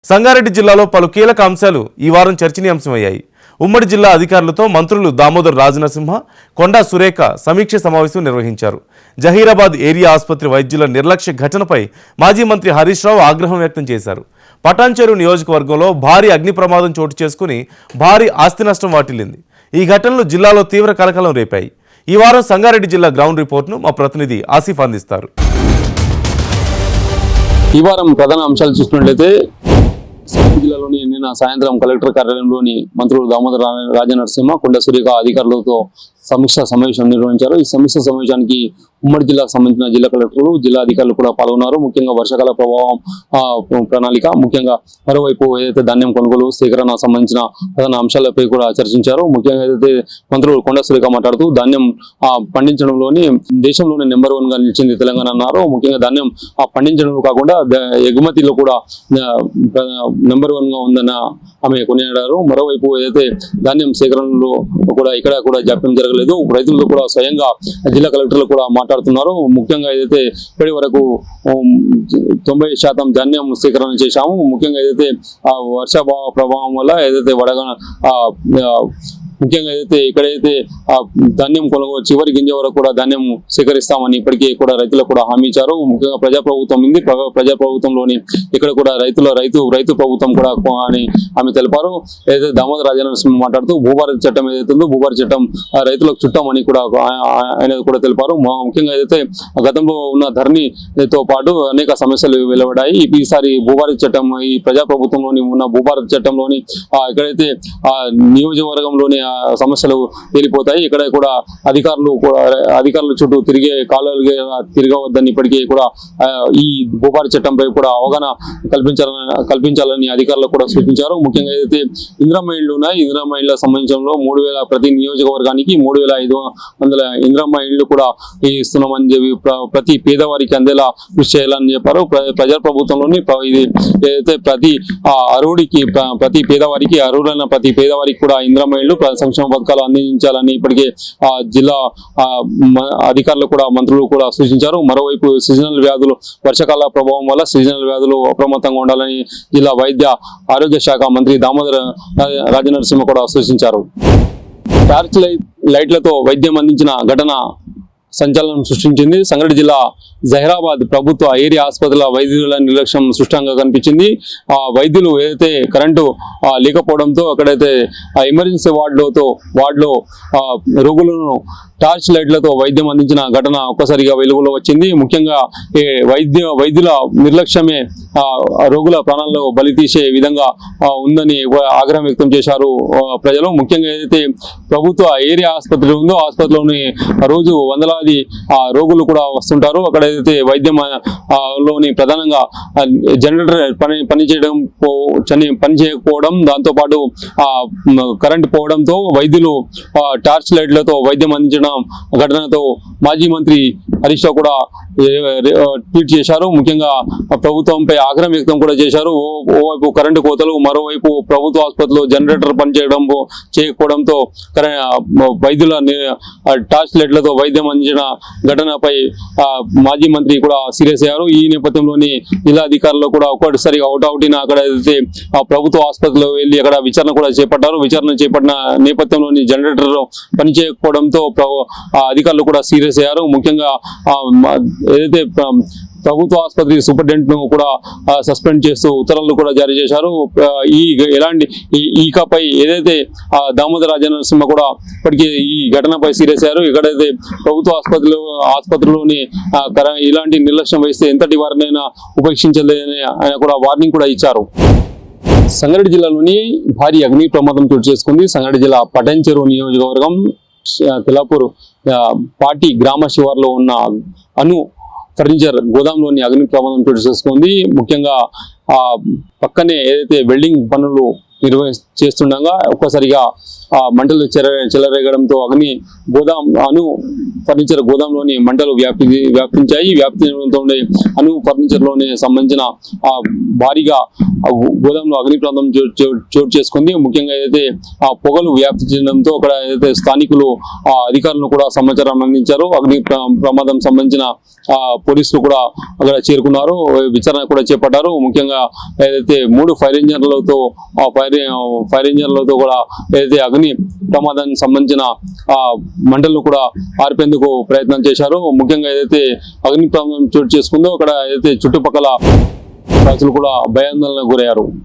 సంగారెడ్డి జిల్లాలో పలు కీలక అంశాలు ఈ వారం చర్చనీయాంశమయ్యాయి. ఉమ్మడి జిల్లా అధికారులతో మంత్రులు దామోదర్ రాజనరసింహ, కొండా సురేఖ సమీక్ష సమావేశం నిర్వహించారు. జహీరాబాద్ ఏరియా ఆసుపత్రి వైద్యుల నిర్లక్ష్య ఘటనపై మాజీ మంత్రి హరీష్ రావు ఆగ్రహం వ్యక్తం చేశారు. పటాన్చెరు నియోజకవర్గంలో భారీ అగ్ని ప్రమాదం చోటు చేసుకుని భారీ ఆస్తి నష్టం వాటిల్లింది. ఈ ఘటనలు జిల్లాలో తీవ్ర కలకలం రేపాయి. ఈ వారం సంగారెడ్డి జిల్లా గ్రౌండ్ రిపోర్ట్ను మా ప్రతినిధి ఆసిఫ్ అందిస్తారు. ఈ వారం ప్రధాన అంశాలు చూసుకున్నట్లయితే సంగారెడ్డి జిల్లాలోని నిన్న సాయంత్రం కలెక్టర్ కార్యాలయంలోని మంత్రులు దామోదర్ రాజనరసింహ, కొండా సురేఖ అధికారులతో సమీక్ష సమావేశం నిర్వహించారు. ఈ సమీక్ష సమావేశానికి ఉమ్మడి జిల్లాకు సంబంధించిన జిల్లా కలెక్టర్లు, జిల్లా అధికారులు కూడా పాల్గొన్నారు. ముఖ్యంగా వర్షాకాల ప్రభావం ప్రణాళిక, ముఖ్యంగా మరోవైపు ఏదైతే ధాన్యం కొనుగోలు సేకరణ సంబంధించిన ప్రధాన అంశాలపై కూడా చర్చించారు. ముఖ్యంగా ఏదైతే మంత్రులు కొండా సురేఖ మాట్లాడుతూ ధాన్యం పండించడంలోని దేశంలోనే నెంబర్ 1 గా నిలిచింది తెలంగాణ అన్నారు. ముఖ్యంగా ధాన్యం పండించడంలో కాకుండా ఎగుమతిలో కూడా నెంబర్ 1 గా ఉందన్న ఆమె కొనియాడారు. మరోవైపు ఏదైతే ధాన్యం సేకరణలో కూడా ఇక్కడ కూడా జాప్యం జరగలేదు. రైతులతో కూడా స్వయంగా జిల్లా కలెక్టర్లు కూడా మాట్లాడుతున్నారు. ముఖ్యంగా ఏదైతే ఇప్పటి వరకు 90% ధాన్యం సేకరణ చేశాము. ముఖ్యంగా ఏదైతే వర్ష ప్రభావం వల్ల ఏదైతే ముఖ్యంగా ఏదైతే ఇక్కడైతే ధాన్యం కొనుగోలు చివరి గింజ వరకు కూడా ధాన్యం సేకరిస్తామని ఇప్పటికీ కూడా రైతులకు కూడా హామీ ఇచ్చారు. ముఖ్యంగా ప్రజాప్రభుత్వం ఉంది. ప్రజాప్రభుత్వంలోని ఇక్కడ కూడా రైతు ప్రభుత్వం కూడా అని ఆమె తెలిపారు. ఏదైతే దామోదర్ రాజనరసింహ మాట్లాడుతూ భూభారతి చట్టం ఏదైతే ఉందో భూభారతి చట్టం రైతులకు చుట్టం అని కూడా ఆయన కూడా తెలిపారు. ముఖ్యంగా ఏదైతే గతంలో ఉన్న ధరణితో పాటు అనేక సమస్యలు వెలువడాయి. ఈసారి భూభారతి చట్టం ఈ ప్రజాప్రభుత్వంలోని ఉన్న భూభారతి చట్టంలోని ఎక్కడైతే నియోజకవర్గంలోని సమస్యలు తేలిపోతాయి. ఇక్కడ కూడా అధికారుల చుట్టూ తిరగవద్దని ఇప్పటికీ కూడా ఈ భూభారతి చట్టంపై కూడా అవగాహన కల్పించాలని అధికారులకు కూడా సూచించారు. ముఖ్యంగా ఏదైతే ఇందిరమ్మ ఇళ్లు ఉన్నాయి, ఇందిరమ్మ ఇళ్ల సంబంధించడంలో 3000 ప్రతి నియోజకవర్గానికి 3500 ఇందిరమ్మ ఇళ్లు కూడా ఇస్తున్నామని చెప్పి ప్రతి పేదవారికి అందేలా కృషి చేయాలని చెప్పారు. ప్రజాప్రభుత్వంలోని ఇది ఏదైతే ప్రతి అర్హుడికి ప్రతి పేదవారికి అర్హులైన ప్రతి పేదవారికి కూడా ఇందిరమ్మ ఇళ్లు సంక్షేమ పథకాలు అందించాలని ఇప్పటికే జిల్లా అధికారులు కూడా మంత్రులు కూడా సూచించారు. మరోవైపు సీజనల్ వ్యాధులు వర్షాకాల ప్రభావం వల్ల సీజనల్ వ్యాధులు అప్రమత్తంగా ఉండాలని జిల్లా వైద్య ఆరోగ్య శాఖ మంత్రి దామోదర్ రాజనరసింహ కూడా సూచించారు. టార్చ్ లైట్లతో వైద్యం అందించిన ఘటన సంచలనం సృష్టించింది. సంగారెడ్డి జిల్లా జహీరాబాద్ ప్రభుత్వ ఏరియా ఆసుపత్రుల వైద్యుల నిర్లక్ష్యం స్పష్టంగా కనిపించింది. వైద్యులు ఏదైతే కరెంటు లేకపోవడంతో అక్కడైతే ఎమర్జెన్సీ వార్డులో రోగులను టార్చ్ లైట్లతో వైద్యం అందించిన ఘటన ఒక్కసారిగా వెలుగులో వచ్చింది. ముఖ్యంగా వైద్యుల నిర్లక్ష్యమే రోగుల ప్రాణాలను బలి తీసే విధంగా ఉందని ఆగ్రహం వ్యక్తం చేశారు ప్రజలు. ముఖ్యంగా ఏదైతే ప్రభుత్వ ఏరియా ఆసుపత్రి ఉందో ఆసుపత్రిలోని రోజు వందలాది రోగులు కూడా వస్తుంటారు. అక్కడ ఏదైతే వైద్యం లోని ప్రధానంగా జనరేటర్ పని చేయకపోవడం, దాంతోపాటు కరెంట్ పోవడంతో వైద్యులు టార్చ్ లైట్లతో వైద్యం అందించడం ఘటనతో మాజీ మంత్రి హరీష్ రావు కూడా ట్వీట్ చేశారు. ముఖ్యంగా ప్రభుత్వంపై ఆగ్రహం వ్యక్తం కూడా చేశారు. ఓవైపు కరెంటు కోతలు, మరోవైపు ప్రభుత్వ ఆసుపత్రిలో జనరేటర్ చేయకపోవడంతో వైద్యుల టార్చ్ లైట్లతో వైద్యం అందించిన ఘటనపై మాజీ మంత్రి కూడా సీరియస్ అయ్యారు. ఈ నేపథ్యంలోని జిల్లా అధికారులు కూడా ఒక్కసారిగా అవుటిన అక్కడ అయితే ప్రభుత్వ ఆసుపత్రిలో వెళ్ళి అక్కడ విచారణ కూడా చేపట్టారు. విచారణ చేపట్టిన నేపథ్యంలోని జనరేటర్ పనిచేయకపోవడంతో అధికారులు కూడా సీరియస్ అయ్యారు. ముఖ్యంగా ఏదైతే ప్రభుత్వ ఆసుపత్రి సూపరింటెండెంట్ ను కూడా సస్పెండ్ చేస్తూ ఉత్తర్వులు కూడా జారీ చేశారు. ఈకపై ఏదైతే దామోదర్ రాజనరసింహ కూడా ఇప్పటికీ ఈ ఘటనపై సీరియస్ అయ్యారు. ఇక్కడైతే ప్రభుత్వ ఆసుపత్రిలోని ఇలాంటి నిర్లక్ష్యం వహిస్తే ఎంతటి వారినైనా ఉపేక్షించలేదని ఆయన కూడా వార్నింగ్ కూడా ఇచ్చారు. సంగారెడ్డి జిల్లాలోని భారీ అగ్ని ప్రమాదం చోటు చేసుకుంది. సంగారెడ్డి జిల్లా పటాన్చెరు నియోజకవర్గం తెలాపూర్ పాటి గ్రామ శివార్లో ఉన్న ఫర్నిచర్ గోదాంలోని అగ్ని ప్రమాదం చోటు చేసుకుంది. ముఖ్యంగా పక్కనే ఏదైతే వెల్డింగ్ పనులు చేస్తుండగా ఒక్కసారిగా మంటలు చెలరేగడంతో అగ్ని ఫర్నిచర్ గోదాంలోని మంటలు వ్యాపించాయి. వ్యాప్తితో అను ఫర్నిచర్ లోని సంబంధించిన భారీగా గోదాంలో అగ్ని ప్రమాదం చోటు చేసుకుంది. ముఖ్యంగా ఏదైతే పొగలు వ్యాప్తి చెందడంతో అక్కడ ఏదైతే స్థానికులు అధికారులను కూడా సమాచారం అందించారు. అగ్ని ప్రమాదం సంబంధించిన పోలీసులు కూడా అక్కడ చేరుకున్నారు, విచారణ కూడా చేపట్టారు. ముఖ్యంగా ఏదైతే 3 ఫైర్ ఇంజన్లతో కూడా ఏదైతే అగ్ని ప్రమాదానికి సంబంధించిన మంటలను కూడా ఆర్పేందుకు ప్రయత్నం చేశారు. ముఖ్యంగా ఏదైతే అగ్ని ప్రమాదం చోటు చేసుకుందో అక్కడ ఏదైతే చుట్టుపక్కల ప్రజలు కూడా భయాందోళనకు గురయ్యారు.